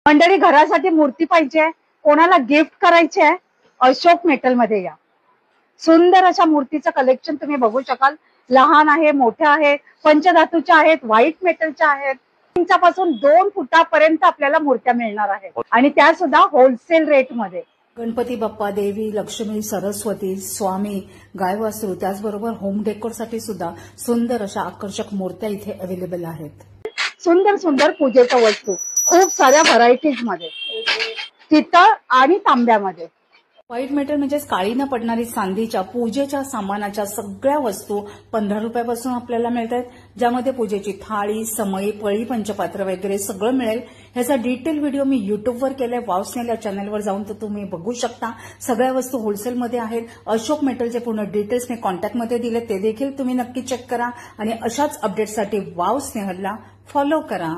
मंडळी, घरासाठी मूर्ती पाहिजे, कोणाला गिफ्ट करायची आहे, अशोक मेटल मध्ये या. सुंदर अशा मूर्तीचं कलेक्शन तुम्ही बघू शकाल. लहान आहे, मोठ्या आहे, पंचधातूच्या आहेत, व्हाईट मेटलच्या आहेत. इंचापासून 2 फुटापर्यंत आपल्याला मूर्त्या मिळणार आहेत आणि त्या सुद्धा होलसेल रेट मध्ये. गणपती बाप्पा, देवी, लक्ष्मी, सरस्वती, स्वामी, गायवास्तू, त्याचबरोबर होम डेकोरसाठी सुद्धा सुंदर अशा आकर्षक मूर्त्या इथे अवेलेबल आहेत. सुंदर सुंदर पूजेच्या वस्तू खूप साऱ्या व्हरायटीज मध्ये, पितळ आणि तांब्यामध्ये. व्हाईट मेटल म्हणजेच काळी न पडणारी चांदीच्या पूजेच्या सामानाच्या सगळ्या वस्तू 15 रुपयापासून आपल्याला मिळतात, ज्यामध्ये पूजेची थाळी, समई, पळी, पंचपात्र वगैरे सगळं मिळेल. ह्याचा डिटेल व्हिडिओ मी युट्यूबवर केलाय, वाव स्नेल या चॅनलवर जाऊन तर तुम्ही बघू शकता. सगळ्या वस्तू होलसेलमध्ये आहेत. अशोक मेटलचे पूर्ण डिटेल्स मी कॉन्टॅक्टमध्ये दिले, ते देखील तुम्ही नक्की चेक करा आणि अशाच अपडेटसाठी वाव स्नेहलला फॉलो करा.